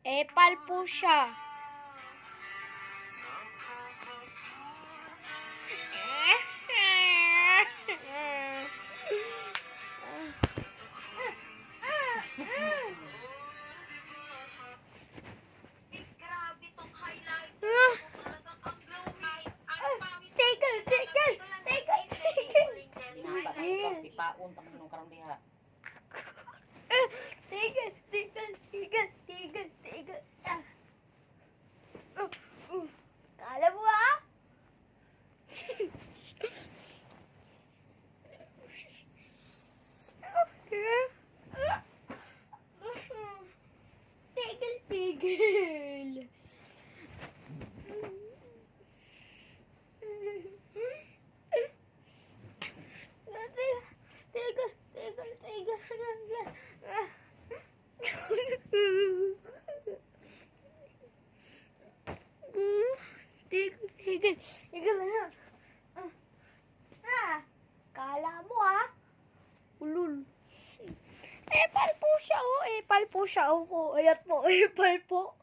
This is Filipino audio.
Epal po siya. Si paun tak minum karang diha. Tigil. Kala mo ah? Tigil. Tigil na. Kala mo ah. Ulul. Epal po siya oh. Epal po siya oh. Ayat po. Epal po.